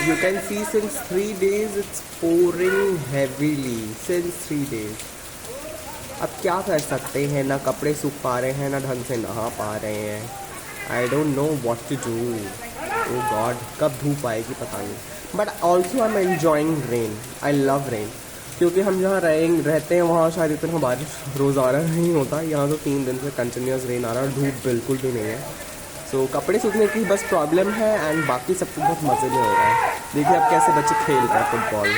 You can see since 3 days it's pouring heavily. Since 3 days. अब क्या कर सकते हैं, ना कपड़े सूख पा रहे हैं, ना ढंग से नहा पा रहे हैं. I don't know what to do. Oh God, कब धूप आएगी पता नहीं. But also I am enjoying rain. I love rain. क्योंकि हम जहाँ रहते हैं वहाँ शायद इतना बारिश रोज़ाना नहीं होता. यहाँ तो 3 दिन से कंटिन्यूस रेन आ रहा है और धूप बिल्कुल भी नहीं है. तो कपड़े सूखने की बस प्रॉब्लम है एंड बाकी सब कुछ बहुत मज़े में हो रहा है. देखिए अब कैसे बच्चे खेल रहे हैं फुटबॉल.